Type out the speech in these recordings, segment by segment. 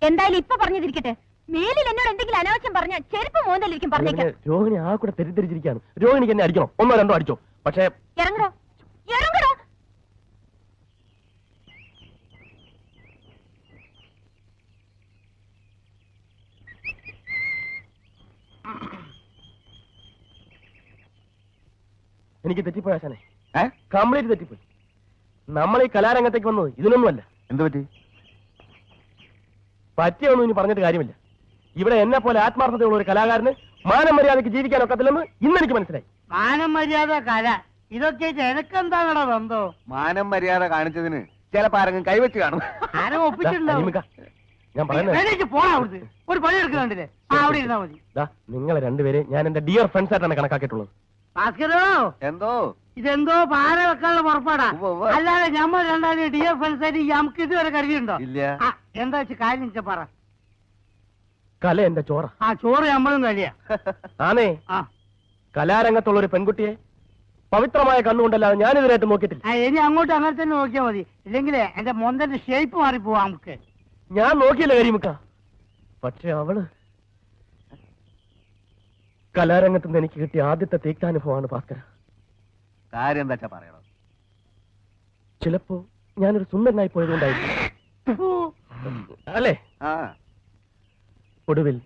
എന്തായാലും ഇപ്പൊ പറഞ്ഞതിരിക്കട്ടെ. മേലിൽ എന്നോട് എന്തെങ്കിലും അനാവശ്യം പറഞ്ഞ ചെരുപ്പ് മോന്തലിരിക്കും പറഞ്ഞേക്കാം. രോഹിണി ആ കൂടെ തെറ്റിദ്ധരിച്ചിരിക്കുകയാണ്. രോഹിണിക്ക് എന്നെ അടിക്കണം, 1 2 അടിച്ചോ. പക്ഷേ ഇറങ്ങടോ, ഇറങ്ങടോ. എനിക്ക് തെറ്റിപ്പോയി ആശാനെ, കംപ്ലീറ്റ് തെറ്റിപ്പോയി. നമ്മൾ ഈ കലാരംഗത്തേക്ക് വന്നത് ഇതിനൊന്നുമല്ല. എന്ത് പറ്റി? പറ്റിയൊന്നും ഇനി പറഞ്ഞിട്ട് കാര്യമില്ല. ഇവിടെ എന്നെ പോലെ ആത്മാർത്ഥതയുള്ള ഒരു കലാകാരന് മാനം മര്യാദയ്ക്ക് ജീവിക്കാൻ ഒക്കത്തില്ലെന്ന് ഇന്നെനിക്ക് മനസ്സിലായി. മാനം മര്യാദ കല ഇതൊക്കെ എനക്കെന്താണോ ബന്ധോ? മാനം മര്യാദ കാണിച്ചതിന് ചിലപ്പോ ആരെങ്കിലും കൈവച്ച് കാണും. ആരും ഒപ്പിച്ചിട്ടുണ്ടാവും. ഞാൻ പറയുന്നത് പോണാ അവിടുന്ന് ഒരു പണി എടുക്കുന്നുണ്ടല്ലേ, അവിടെ ഇരുന്നാ മതി. നിങ്ങളെ രണ്ടുപേരെ ഞാൻ എന്റെ ഡിയർ ഫ്രണ്ട്സ് ആയിട്ടാണ് കണക്കാക്കിയിട്ടുള്ളത്. ഭാസ്കരോ, എന്തോ ഇതെന്തോ പാര വെക്കാനുള്ള പുറപ്പാടാ. അല്ലാതെ ഞമ്മൾ രണ്ടാളും ഡിയർ ഫ്രണ്ട്സ് ആയിട്ട് നമുക്ക് ഇതുവരെ കരുതിയുണ്ടോ? ഇല്ല. എന്താ വെച്ചാ കാര്യം വെച്ചാ പറ. കല എന്റെ ചോറ. ആ ചോറ് നമ്മളും കഴിയാ. ആണേ, കലാരംഗത്തുള്ള ഒരു പെൺകുട്ടിയെ പവിത്രമായ കണ്ണുകൊണ്ടല്ലാതെ ഞാനിതിനായിട്ട് നോക്കിയിട്ടില്ല. ഇനി അങ്ങോട്ട് അങ്ങനെ തന്നെ നോക്കിയാൽ മതി, ഇല്ലെങ്കിലേ എന്റെ മൊന്തന്റെ ഷേപ്പ് മാറിപ്പോവാ. നമുക്ക് ഞാൻ നോക്കിയില്ല കരിമുക്ക, പക്ഷെ അവള് കലാരംഗത്ത് നിന്ന് എനിക്ക് കിട്ടിയ ആദ്യത്തെ തീക്താനുഭവമാണ് ഭാസ്കര. കാര്യം എന്താ പറയണം? ചിലപ്പോ ഞാനൊരു സുന്ദരനായി പോയതുകൊണ്ടായിരിക്കും അല്ലേ? ഒടുവിൽ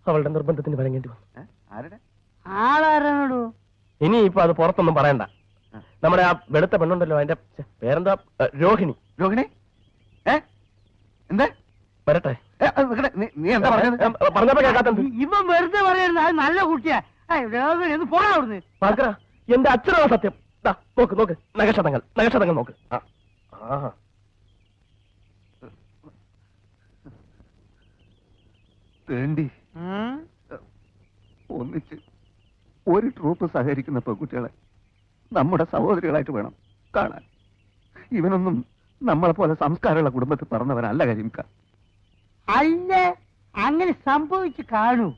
അവളുടെ നിർബന്ധത്തിന് വഴങ്ങേണ്ടി വന്നു. ആളാരാണോ? ഇനിയിപ്പോ അത് പുറത്തൊന്നും പറയണ്ട. നമ്മുടെ ആ വെളുത്ത പെണ്ണുണ്ടല്ലോ, അതിന്റെ പേരെന്താ? രോഹിണി. രോഹിണി എന്താ? വരട്ടെ. നീ എന്താ പറഞ്ഞപ്പോ കേൾക്കാത്ത ഇവൻ വെറുതെ പറയുന്നത്. അത് നല്ല കുട്ടിയാ. രോഹിണി ഒന്ന് പോണാ അവിടുന്ന്. ഭാസ്കര, എന്റെ അച്ഛനാണ് സത്യം. നോക്ക് നോക്ക്, നഗക്ഷതങ്ങൾ നോക്ക്. ഒന്നിച്ച് ഒരു ട്രൂപ്പ് സഹകരിക്കുന്ന പെൺകുട്ടികളെ നമ്മുടെ സഹോദരികളായിട്ട് വേണം കാണാൻ. ഇവനൊന്നും നമ്മളെ പോലെ സംസ്കാരമുള്ള കുടുംബത്തിൽ പറഞ്ഞവനല്ല കരിമിക്ക. അല്ല, അങ്ങനെ സംഭവിച്ചു കാണൂ.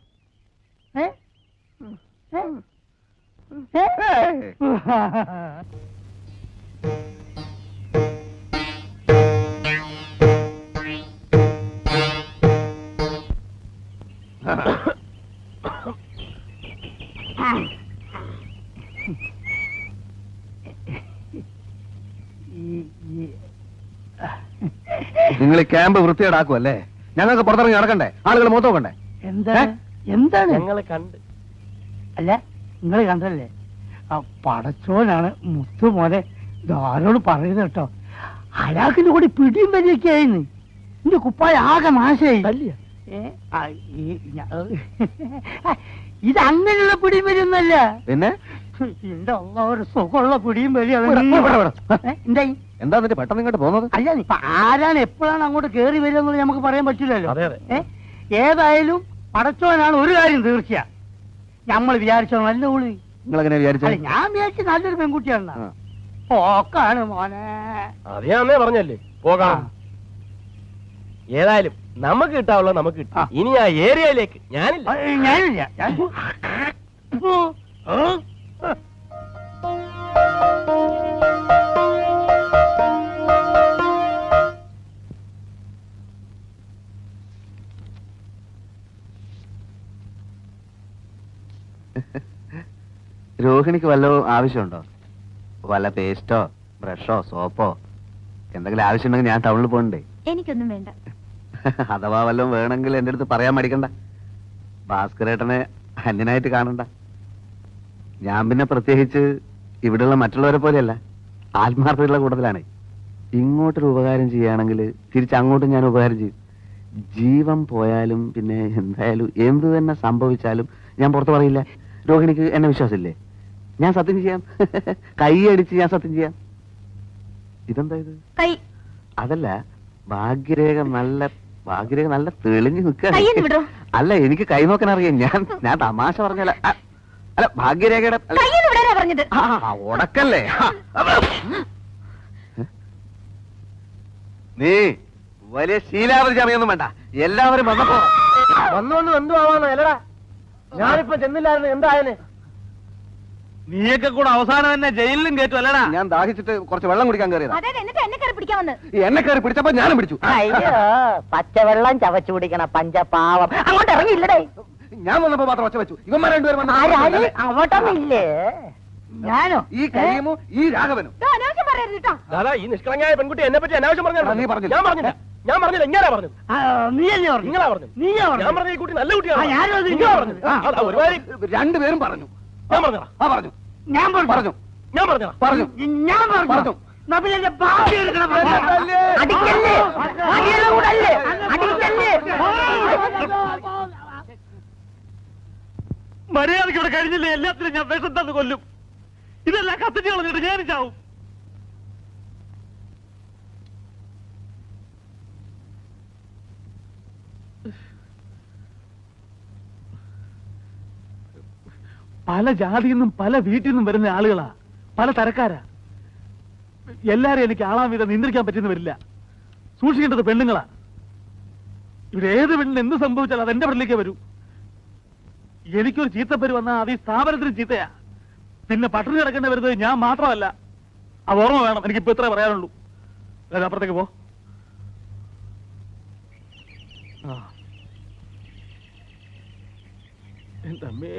നിങ്ങൾ ക്യാമ്പ് വൃത്തിയേടാക്കുമല്ലേ? ഞങ്ങൾക്ക് പുറത്തിറങ്ങി നടക്കണ്ടേ? ആളുകൾ മൊത്തം നോക്കണ്ടേ? എന്താണ് ഞങ്ങളെ കണ്ട്? അല്ല, നിങ്ങൾ കണ്ടല്ലേ? ആ പടച്ചോനാണ് മുത്തുമോനെ ആരോട് പറയുന്നത് കേട്ടോ. അയാൾക്കിന്റെ കൂടി പിടിയും വലിയൊക്കെ ആയിരുന്നു. എന്റെ കുപ്പായ ആകെ നാശമായി. ഇത് അങ്ങനെയുള്ള പിടിയും വലിയൊന്നല്ല. പിന്നെ എന്റെ ഒരു സുഖമുള്ള പിടിയും വലിയ. എന്തായി? എന്താ പെട്ടെന്ന് ഇങ്ങോട്ട് പോകുന്നത്? അല്ല, ഇപ്പൊ ആരാണ് എപ്പോഴാണ് അങ്ങോട്ട് കേറി വരിക എന്നുള്ളത് നമുക്ക് പറയാൻ പറ്റില്ലല്ലോ. ഏതായാലും പടച്ചോനാണ് ഒരു കാര്യം തീർച്ചയാ. നമ്മൾ വിചാരിച്ചോ നല്ല ഉള്ളി. നിങ്ങളെങ്ങനെ വിചാരിച്ചു? ഞാൻ വിചാരിച്ചു നല്ലൊരു പെൺകുട്ടിയാണ്. പോക്കാണ് മോനെ. അത് ഞാൻ പറഞ്ഞല്ലേ പോകാം. ഏതായാലും നമുക്ക് കിട്ടാവുള്ള നമുക്ക് കിട്ടാം. ഇനി ആ ഏരിയയിലേക്ക് ഞാനില്ല. രോഹിണിക്ക് വല്ല ആവശ്യമുണ്ടോ? വല്ല പേസ്റ്റോ ബ്രഷോ സോപ്പോ എന്തെങ്കിലും ആവശ്യമുണ്ടെങ്കിൽ ഞാൻ ടൗണിൽ പോകണ്ടേ? എനിക്കൊന്നും വേണ്ട. അഥവാ വല്ലതും വേണമെങ്കിൽ എന്റെ അടുത്ത് പറയാൻ മടിക്കണ്ട. ഭാസ്കരേട്ടനെ അന്യനായിട്ട് കാണണ്ട. ഞാൻ പിന്നെ പ്രത്യേകിച്ച് ഇവിടെയുള്ള മറ്റുള്ളവരെ പോലെയല്ല, ആത്മാർത്ഥതയുള്ള കൂട്ടത്തിലാണ്. ഇങ്ങോട്ടൊരു ഉപകാരം ചെയ്യുകയാണെങ്കിൽ തിരിച്ചങ്ങോട്ടും ഞാൻ ഉപകാരം ചെയ്യും. ജീവൻ പോയാലും പിന്നെ എന്തായാലും എന്ത് തന്നെ സംഭവിച്ചാലും ഞാൻ പുറത്ത് പറയില്ല. രോഹിണിക്ക് എന്നെ വിശ്വാസമില്ലേ? ഞാൻ സത്യം ചെയ്യാം. കൈ അടിച്ച് ഞാൻ സത്യം ചെയ്യാം. ഇതെന്താ ഇത്? അതല്ല, ഭാഗ്യരേഖ നല്ല തെളിഞ്ഞു നിൽക്കുക. അല്ല, എനിക്ക് കൈ നോക്കാൻ അറിയാം. ഞാൻ തമാശ പറഞ്ഞല്ല. അല്ല, ഭാഗ്യരേഖയുടെ ഉടക്കല്ലേ? നീ വലിയ ശീലാവധി ചമയൊന്നും വേണ്ട. എല്ലാവരും വന്നപ്പോ വന്നുകൊണ്ട് എന്തു ആവാന്നോ? അല്ലടാ, ഞാനിപ്പോ ചെന്നില്ലായിരുന്നു. എന്തായനെ? നീയൊക്കെ കൂടെ അവസാനം തന്നെ ജയിലിലും കയറ്റും അല്ലടാ. ഞാൻ ദാഹിച്ചിട്ട് കുറച്ച് വെള്ളം കുടിക്കാൻ കയറിയതാ. അതെ എന്നിട്ട് എന്നെ കയറി പിടിക്കാൻ വന്ന് ഈ എന്നെ കയറി പിടിച്ചപ്പോ ഞാനും പിടിച്ചു. അയ്യോ പച്ചവെള്ളം ചവച്ചു കുടിക്കണ പഞ്ചപാവം അങ്ങോട്ട് ഇറങ്ങിയില്ലടേ. ഞാൻ വന്നപ്പോ മാത്രം ഒച്ച വെച്ചു. ഇവന്മാർ രണ്ടുപേരും ആരാണ് അങ്ങോട്ടൊന്നില്ലേ? ഞാനോ ഈ കരീമും ഈ രാഘവനും. ദാ, അനാവശ്യം പറയരുത് കേട്ടോ. ദാദാ ഈ നിഷ്കളങ്കയായ പെൺകുട്ടി എന്നെ പറ്റി അനാവശ്യം നീ പറഞ്ഞു. പറഞ്ഞില്ല. ഞാൻ പറഞ്ഞില്ല ഇങ്ങനെ പറഞ്ഞത്. നീയല്ലേ പറഞ്ഞു? നിങ്ങളാ പറഞ്ഞു. നീയാ ഞാൻ പറഞ്ഞു. പറഞ്ഞ ഈ കുട്ടി നല്ല കുട്ടിയാണ്. ആ, ഞാനും അത് നിങ്ങളാ പറഞ്ഞത്. അതാ, ഒരുമാതിരി രണ്ടുപേരും പറഞ്ഞു. ഞാൻ പറഞ്ഞതാ. പറഞ്ഞു. ഞാൻ പറഞ്ഞു. പറഞ്ഞു. ഞാൻ പറഞ്ഞതാ. പറഞ്ഞു. ഞാൻ പറഞ്ഞു. പറഞ്ഞു. എന്നാ പിന്നെ എന്റെ ഭാവി എടുക്കണം. അടിക്കല്ലേ അടിയുടെ കൂടെ അല്ലേ അടിക്കല്ലേ? മര്യാദയ്ക്ക് ഇവിടെ കഴിഞ്ഞില്ലേ എല്ലാത്തിനും ഞാൻ വിഷം തന്നു കൊല്ലും. ഇതെല്ലാം കത്തിച്ച് കളഞ്ഞിട്ട് ഞാൻ ചാവും. പല ജാതിയിൽ നിന്നും പല വീട്ടിൽ നിന്നും വരുന്ന ആളുകളാ, പല തരക്കാരാ. എല്ലാരും എനിക്ക് ആളാം വിധം നിയന്ത്രിക്കാൻ പറ്റുന്ന വരില്ല. സൂക്ഷിക്കേണ്ടത് പെണ്ണുങ്ങളാ. ഇവിടെ ഏത് പെണ്ണിന് എന്ത് സംഭവിച്ചാലും അതെന്റെ പെണ്ണിലേക്ക് വരൂ. എനിക്കൊരു ചീത്തപ്പേര് വന്നാൽ അത് ഈ സ്ഥാപനത്തിന് ചീത്തയാ. പിന്നെ പട്ടിണി കിടക്കേണ്ടി വരുന്നത് ഞാൻ മാത്രമല്ല. അത് ഓർമ്മ വേണം. എനിക്കിപ്പോ ഇത്രേ പറയാനുള്ളൂ. അതായത് അപ്പുറത്തേക്ക് പോ. എന്റെ അമ്മേ.